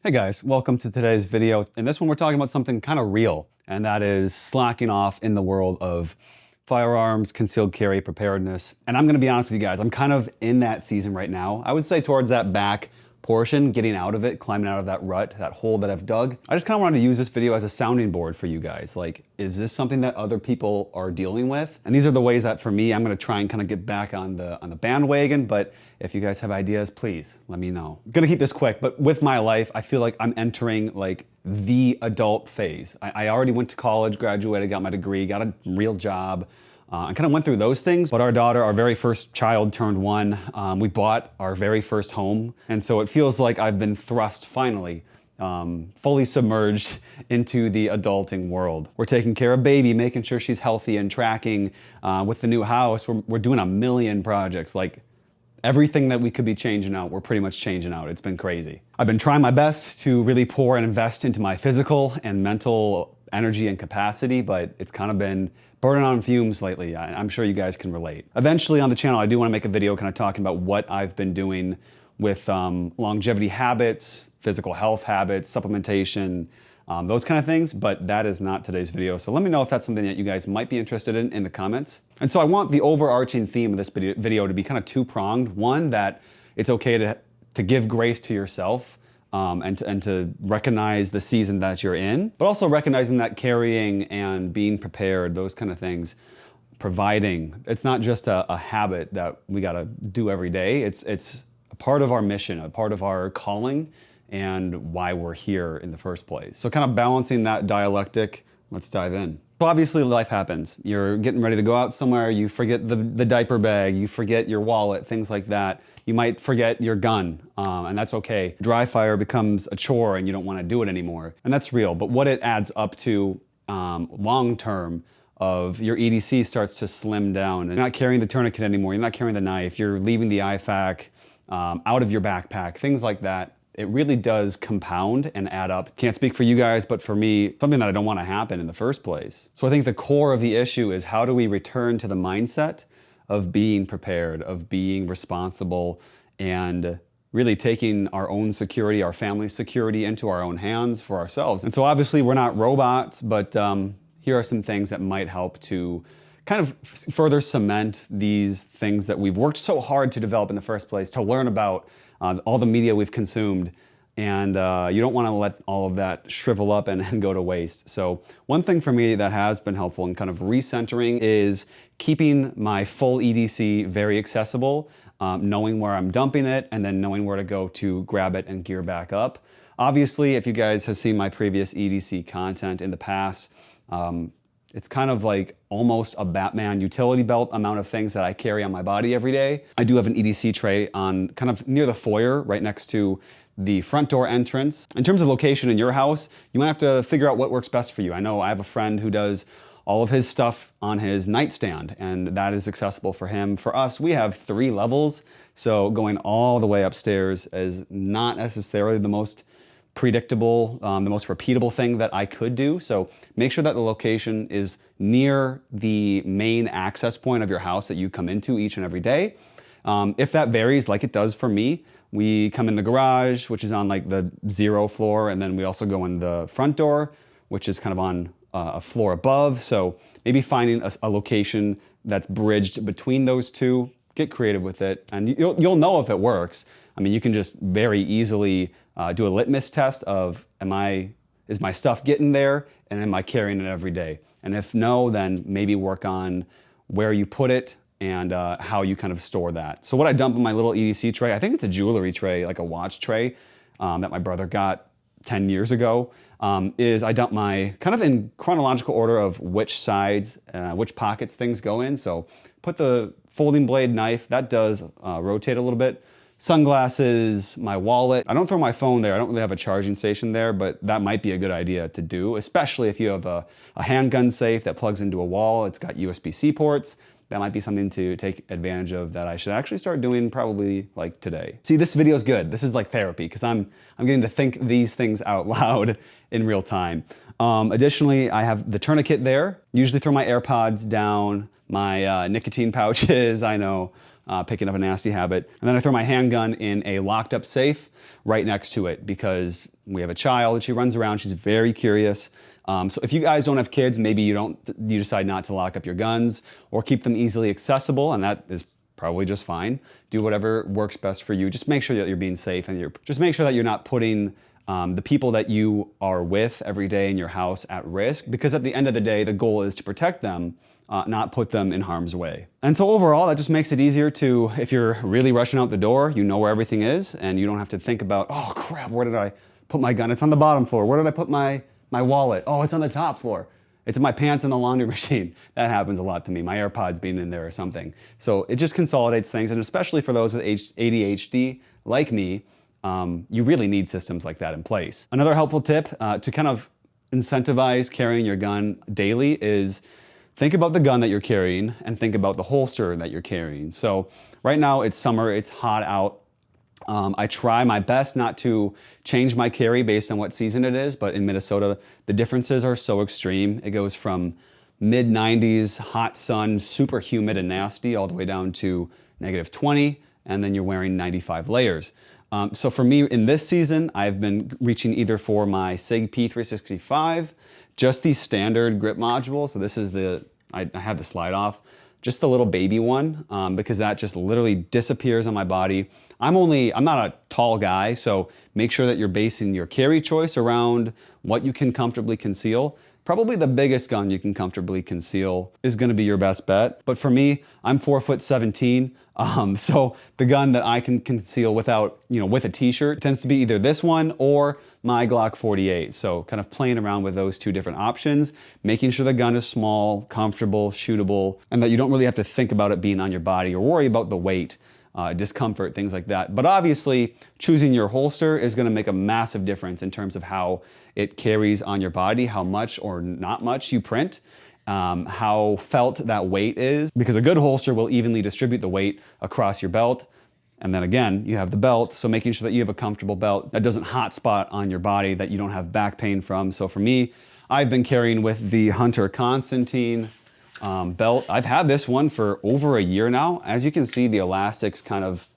Hey guys, welcome to today's video. In this one, we're talking about something kind of real, and that is slacking off in the world of firearms, concealed carry, preparedness. And I'm gonna be honest with you guys, I'm kind of in that season right now. I would say towards that back portion, getting out of it, climbing out of that rut, that hole that I've dug. I just kind of wanted to use this video as a sounding board for you guys. Like, is this something that other people are dealing with? And these are the ways that for me, I'm gonna try and kind of get back on the bandwagon, but if you guys have ideas, please let me know. I'm gonna keep this quick, but with my life, I feel like I'm entering like the adult phase. I already went to college, graduated, got my degree, got a real job. I kind of went through those things, but our daughter, our very first child turned 1. We bought our very first home. And so it feels like I've been thrust finally, fully submerged into the adulting world. We're taking care of baby, making sure she's healthy and tracking with the new house. We're doing a million projects. Like everything that we could be changing out, we're pretty much changing out. It's been crazy. I've been trying my best to really pour and invest into my physical and mental energy and capacity, but it's kind of been burning on fumes lately. I'm sure you guys can relate. Eventually on the channel, I do want to make a video kind of talking about what I've been doing with longevity habits, physical health habits, supplementation, those kind of things, but that is not today's video. So let me know if that's something that you guys might be interested in the comments. And so I want the overarching theme of this video to be kind of two-pronged. One, that it's okay to give grace to yourself, and to recognize the season that you're in, but also recognizing that carrying and being prepared, those kind of things, providing, it's not just a habit that we gotta do every day. It's a part of our mission, a part of our calling, and why we're here in the first place. So kind of balancing that dialectic, let's dive in. So obviously life happens. You're getting ready to go out somewhere, you forget the diaper bag, you forget your wallet, things like that. You might forget your gun, and that's okay. Dry fire becomes a chore and you don't want to do it anymore. And that's real, but what it adds up to long term of your EDC starts to slim down. You're not carrying the tourniquet anymore, you're not carrying the knife, you're leaving the IFAK out of your backpack, things like that. It really does compound and add up. Can't speak for you guys, but for me, something that I don't want to happen in the first place. So I think the core of the issue is how do we return to the mindset of being prepared, of being responsible, and really taking our own security, our family's security into our own hands for ourselves. And so obviously we're not robots, but here are some things that might help to kind of further cement these things that we've worked so hard to develop in the first place, to learn about all the media we've consumed. And you don't want to let all of that shrivel up and go to waste. So one thing for me that has been helpful in kind of recentering is keeping my full EDC very accessible, knowing where I'm dumping it, and then knowing where to go to grab it and gear back up. Obviously, if you guys have seen my previous EDC content in the past, it's kind of like almost a Batman utility belt amount of things that I carry on my body every day. I do have an EDC tray on kind of near the foyer, right next to the front door entrance. In terms of location in your house, you might have to figure out what works best for you. I know I have a friend who does all of his stuff on his nightstand, and that is accessible for him. For us, we have 3 levels, so going all the way upstairs is not necessarily the most predictable, the most repeatable thing that I could do. So make sure that the location is near the main access point of your house that you come into each and every day. If that varies, like it does for me, we come in the garage, which is on like the 0 floor, and then we also go in the front door, which is kind of on a floor above. So maybe finding a location that's bridged between those two, get creative with it, and you'll know if it works. I mean, you can just very easily do a litmus test of, is my stuff getting there, and am I carrying it every day? And if no, then maybe work on where you put it and how you kind of store that. So what I dump in my little EDC tray, I think it's a jewelry tray, like a watch tray that my brother got 10 years ago, is I dump my, kind of in chronological order of which sides, which pockets things go in. So put the folding blade knife, that does rotate a little bit. Sunglasses, my wallet. I don't throw my phone there. I don't really have a charging station there, but that might be a good idea to do, especially if you have a handgun safe that plugs into a wall. It's got USB-C ports. That might be something to take advantage of that I should actually start doing probably like today. See, this video is good. This is like therapy because I'm getting to think these things out loud in real time. Additionally, I have the tourniquet there. Usually throw my AirPods down, my nicotine pouches, I know. picking up a nasty habit. And then I throw my handgun in a locked up safe right next to it because we have a child. She runs around. She's very curious. So if you guys don't have kids, maybe you decide not to lock up your guns or keep them easily accessible, and that is probably just fine. Do whatever works best for you. Just make sure that you're being safe, and just make sure that you're not putting the people that you are with every day in your house at risk, because at the end of the day, the goal is to protect them, not put them in harm's way. And so overall, that just makes it easier to, if you're really rushing out the door, you know where everything is, and you don't have to think about, oh crap, where did I put my gun? It's on the bottom floor. Where did I put my wallet? Oh, it's on the top floor. It's in my pants in the laundry machine. That happens a lot to me. My AirPods being in there or something. So it just consolidates things, and especially for those with ADHD like me, you really need systems like that in place. Another helpful tip to kind of incentivize carrying your gun daily is think about the gun that you're carrying and think about the holster that you're carrying. So right now it's summer, it's hot out. I try my best not to change my carry based on what season it is, but in Minnesota, the differences are so extreme. It goes from mid-90s, hot sun, super humid and nasty, all the way down to -20, and then you're wearing 95 layers. So for me, in this season, I've been reaching either for my SIG P365, just the standard grip module. So this is I have the slide off, just the little baby one, because that just literally disappears on my body. I'm not a tall guy, so make sure that you're basing your carry choice around what you can comfortably conceal. Probably the biggest gun you can comfortably conceal is gonna be your best bet. But for me, I'm 4'17", so the gun that I can conceal without, with a t-shirt tends to be either this one or my Glock 48. So kind of playing around with those two different options, making sure the gun is small, comfortable, shootable, and that you don't really have to think about it being on your body or worry about the weight. Discomfort, things like that. But obviously, choosing your holster is going to make a massive difference in terms of how it carries on your body, how much or not much you print, how felt that weight is, because a good holster will evenly distribute the weight across your belt. And then again, you have the belt, so making sure that you have a comfortable belt that doesn't hotspot on your body, that you don't have back pain from. So for me, I've been carrying with the Hunter Constantine belt. I've had this one for over a year now. As you can see, the elastic's kind of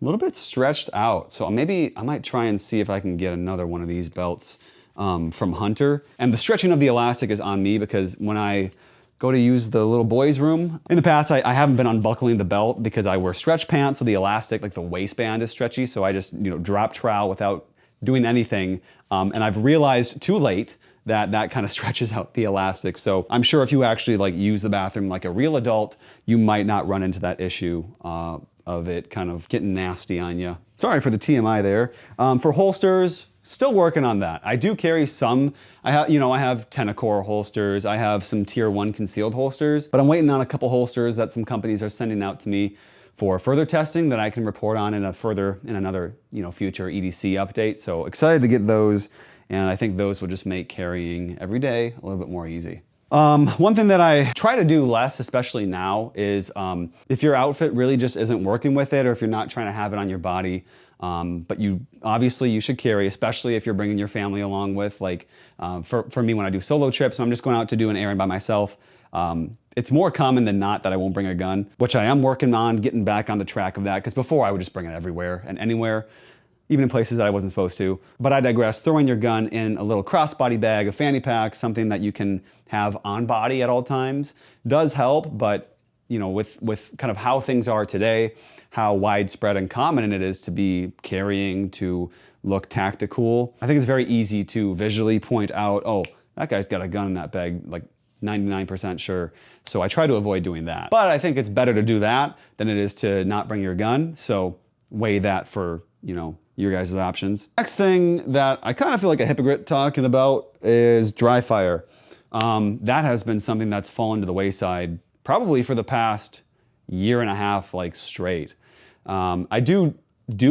a little bit stretched out. So maybe I might try and see if I can get another one of these belts from Hunter. And the stretching of the elastic is on me because when I go to use the little boys' room, in the past I haven't been unbuckling the belt because I wear stretch pants, so the elastic, like the waistband, is stretchy. So I just drop trowel without doing anything. And I've realized too late that kind of stretches out the elastic. So I'm sure if you actually use the bathroom like a real adult, you might not run into that issue of it kind of getting nasty on you. Sorry for the TMI there. For holsters, still working on that. I do carry some. I have Tenacore holsters. I have some tier 1 concealed holsters, but I'm waiting on a couple holsters that some companies are sending out to me for further testing that I can report on in another future EDC update. So excited to get those. And I think those will just make carrying every day a little bit more easy. One thing that I try to do less, especially now, is if your outfit really just isn't working with it, or if you're not trying to have it on your body, but you should carry, especially if you're bringing your family along with, for me when I do solo trips, I'm just going out to do an errand by myself. It's more common than not that I won't bring a gun, which I am working on getting back on the track of that, because before I would just bring it everywhere and anywhere, even in places that I wasn't supposed to. But I digress. Throwing your gun in a little crossbody bag, a fanny pack, something that you can have on body at all times does help. But with kind of how things are today, how widespread and common it is to be carrying, to look tactical, I think it's very easy to visually point out, oh, that guy's got a gun in that bag, 99% sure. So I try to avoid doing that. But I think it's better to do that than it is to not bring your gun. So weigh that for, your guys' options. Next thing that I kind of feel like a hypocrite talking about is dry fire. That has been something that's fallen to the wayside probably for the past year and a half, straight. I do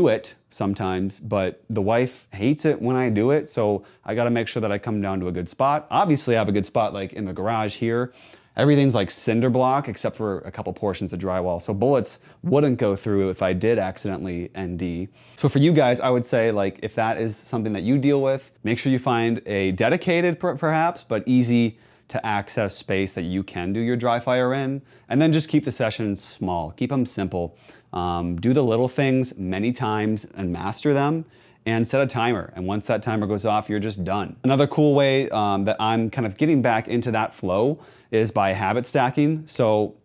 it sometimes, but the wife hates it when I do it, so I gotta make sure that I come down to a good spot. Obviously, I have a good spot in the garage here. Everything's cinder block except for a couple portions of drywall, so bullets wouldn't go through if I did accidentally ND. So for you guys, I would say if that is something that you deal with, make sure you find a dedicated perhaps, but easy to access space that you can do your dry fire in. And then just keep the sessions small, keep them simple. Do the little things many times and master them, and set a timer. And once that timer goes off, you're just done. Another cool way that I'm kind of getting back into that flow is by habit stacking. So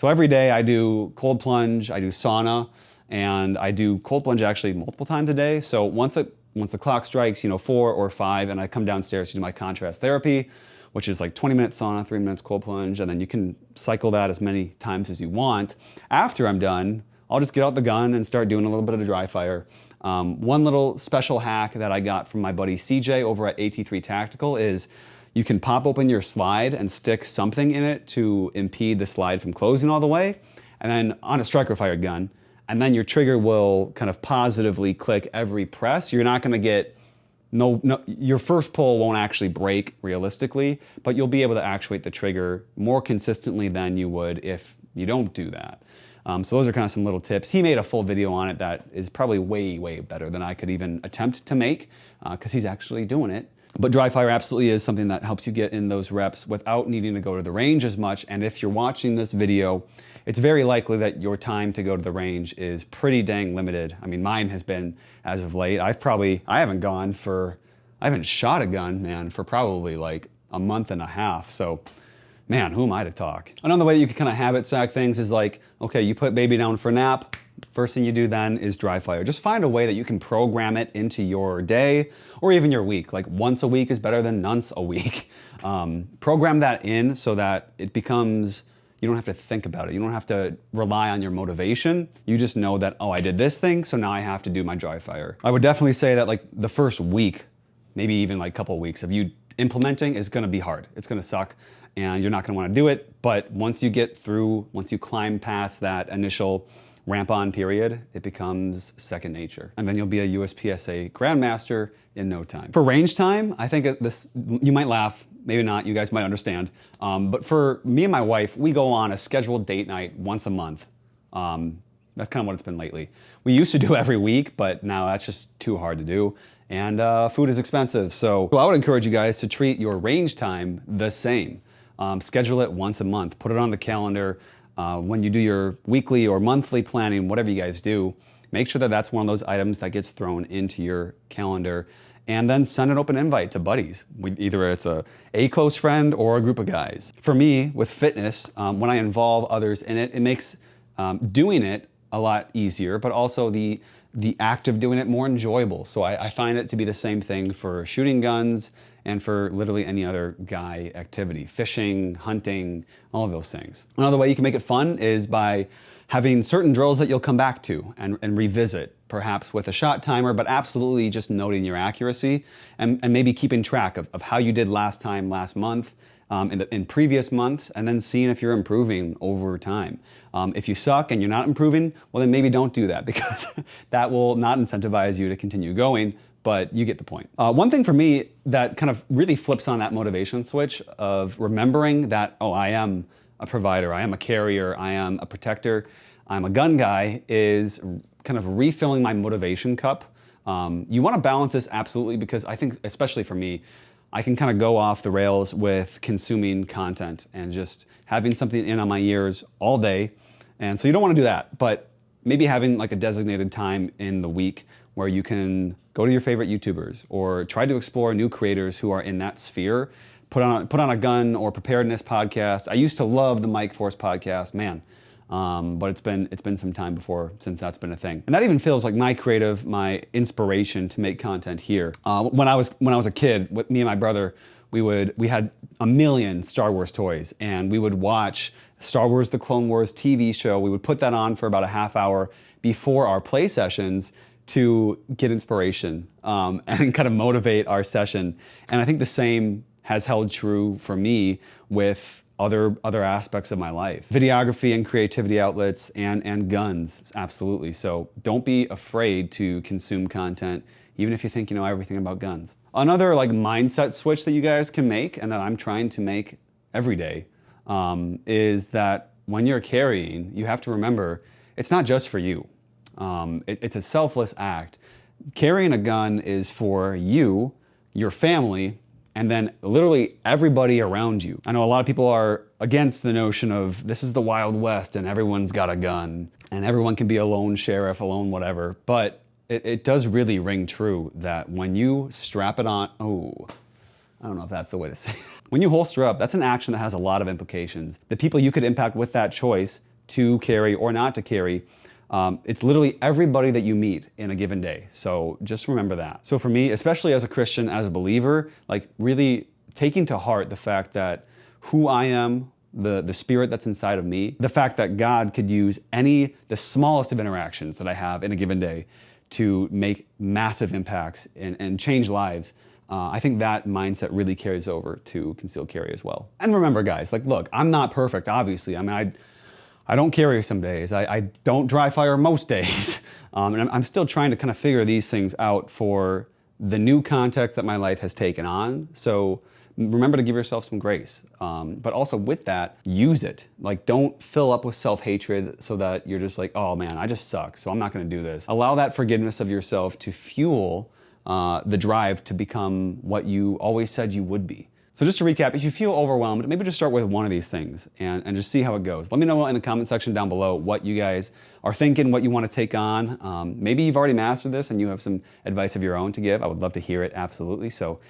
every day I do cold plunge, I do sauna, and I do cold plunge actually multiple times a day. So once the clock strikes, 4 or 5, and I come downstairs to do my contrast therapy, which is like 20 minutes sauna, 3 minutes cold plunge, and then you can cycle that as many times as you want. After I'm done, I'll just get out the gun and start doing a little bit of dry fire. One little special hack that I got from my buddy CJ over at AT3 Tactical is you can pop open your slide and stick something in it to impede the slide from closing all the way, and then on a striker fired gun, and then your trigger will kind of positively click every press. You're not gonna get, your first pull won't actually break realistically, but you'll be able to actuate the trigger more consistently than you would if you don't do that. So those are kind of some little tips. He made a full video on it that is probably way, way better than I could even attempt to make, because he's actually doing it. But dry fire absolutely is something that helps you get in those reps without needing to go to the range as much. And if you're watching this video, it's very likely that your time to go to the range is pretty dang limited. I mean, mine has been as of late. I haven't shot a gun, man, for probably like a month and a half. So, man, who am I to talk? Another way you can kind of habit stack things is like, okay, you put baby down for a nap. First thing you do then is dry fire. Just find a way that you can program it into your day or even your week. Like once a week is better than nonce a week. Program that in so that it becomes, you don't have to think about it. You don't have to rely on your motivation. You just know that, oh, I did this thing, so now I have to do my dry fire. I would definitely say that like the first week, maybe even like a couple of weeks of you implementing is gonna be hard. It's gonna suck and you're not gonna wanna do it. But once you climb past that initial ramp on period, it becomes second nature. And then you'll be a USPSA Grandmaster in no time. For range time, I think you might laugh, maybe not, you guys might understand. But for me and my wife, we go on a scheduled date night once a month. That's kind of what it's been lately. We used to do every week, but now that's just too hard to do. And food is expensive. So I would encourage you guys to treat your range time the same. Schedule it once a month, put it on the calendar. When you do your weekly or monthly planning, whatever you guys do, make sure that that's one of those items that gets thrown into your calendar, and then send an open invite to buddies. Either it's a close friend or a group of guys. For me, with fitness, when I involve others in it, it makes doing it a lot easier, but also the act of doing it more enjoyable. So I find it to be the same thing for shooting guns and for literally any other guy activity, fishing, hunting, all of those things. Another way you can make it fun is by having certain drills that you'll come back to and revisit, perhaps with a shot timer, but absolutely just noting your accuracy and maybe keeping track of how you did last month, in previous months, and then seeing if you're improving over time. If you suck and you're not improving, well then maybe don't do that, because that will not incentivize you to continue going, but you get the point. One thing for me that kind of really flips on that motivation switch of remembering that, oh, I am a provider, I am a carrier, I am a protector, I'm a gun guy, is kind of refilling my motivation cup. You wanna balance this absolutely, because I think, especially for me, I can kind of go off the rails with consuming content and just having something in on my ears all day. And so you don't want to do that, but maybe having like a designated time in the week where you can go to your favorite YouTubers or try to explore new creators who are in that sphere. Put on a gun or preparedness podcast. I used to love the Mike Force podcast, man. But it's been some time since that's been a thing. And that even feels like my inspiration to make content here. When I was a kid, with me and my brother, we had a million Star Wars toys, and we would watch Star Wars: The Clone Wars TV show. We would put that on for about a half hour before our play sessions to get inspiration and kind of motivate our session. And I think the same has held true for me with other aspects of my life. Videography and creativity outlets and guns, absolutely. So don't be afraid to consume content, even if you think you know everything about guns. Another like mindset switch that you guys can make, and that I'm trying to make every day, is that when you're carrying, you have to remember it's not just for you. It's a selfless act. Carrying a gun is for you, your family, and then literally everybody around you. I know a lot of people are against the notion of this is the Wild West and everyone's got a gun and everyone can be a lone sheriff, a lone whatever, but it does really ring true that when you strap it on, I don't know if that's the way to say it. When you holster up, that's an action that has a lot of implications. The people you could impact with that choice to carry or not to carry, it's literally everybody that you meet in a given day. So just remember that. So for me, especially as a Christian, as a believer, like really taking to heart the fact that who I am, the spirit that's inside of me, the fact that God could use the smallest of interactions that I have in a given day to make massive impacts and change lives. I think that mindset really carries over to concealed carry as well. And remember guys, like look, I'm not perfect, obviously. I mean, I don't carry some days. I don't dry fire most days. And I'm still trying to kind of figure these things out for the new context that my life has taken on. So remember to give yourself some grace. But also with that, use it. Like don't fill up with self-hatred so that you're just like, oh man, I just suck, so I'm not gonna do this. Allow that forgiveness of yourself to fuel the drive to become what you always said you would be. So just to recap, if you feel overwhelmed, maybe just start with one of these things and just see how it goes. Let me know in the comment section down below what you guys are thinking, what you want to take on. Maybe you've already mastered this and you have some advice of your own to give. I would love to hear it, absolutely. So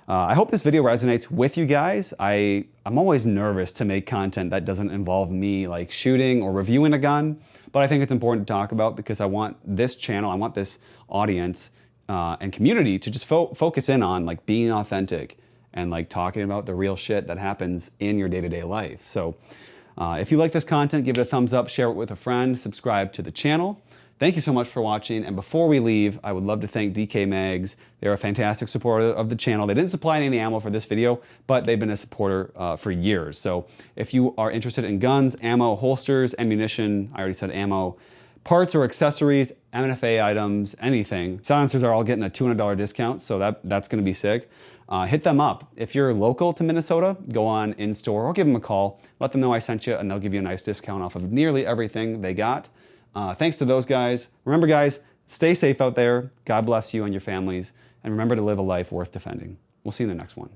I hope this video resonates with you guys. I'm always nervous to make content that doesn't involve me like shooting or reviewing a gun, but I think it's important to talk about because I want this channel, I want this audience and community to just focus in on like being authentic and like talking about the real shit that happens in your day-to-day life. So if you like this content, give it a thumbs up, share it with a friend, subscribe to the channel. Thank you so much for watching. And before we leave, I would love to thank DK Mags. They're a fantastic supporter of the channel. They didn't supply any ammo for this video, but they've been a supporter for years. So if you are interested in guns, ammo, holsters, ammunition, I already said ammo, parts or accessories, MFA items, anything, silencers are all getting a $200 discount, so that's gonna be sick. Hit them up. If you're local to Minnesota, go on in-store or give them a call. Let them know I sent you and they'll give you a nice discount off of nearly everything they got. Thanks to those guys. Remember guys, stay safe out there. God bless you and your families. And remember to live a life worth defending. We'll see you in the next one.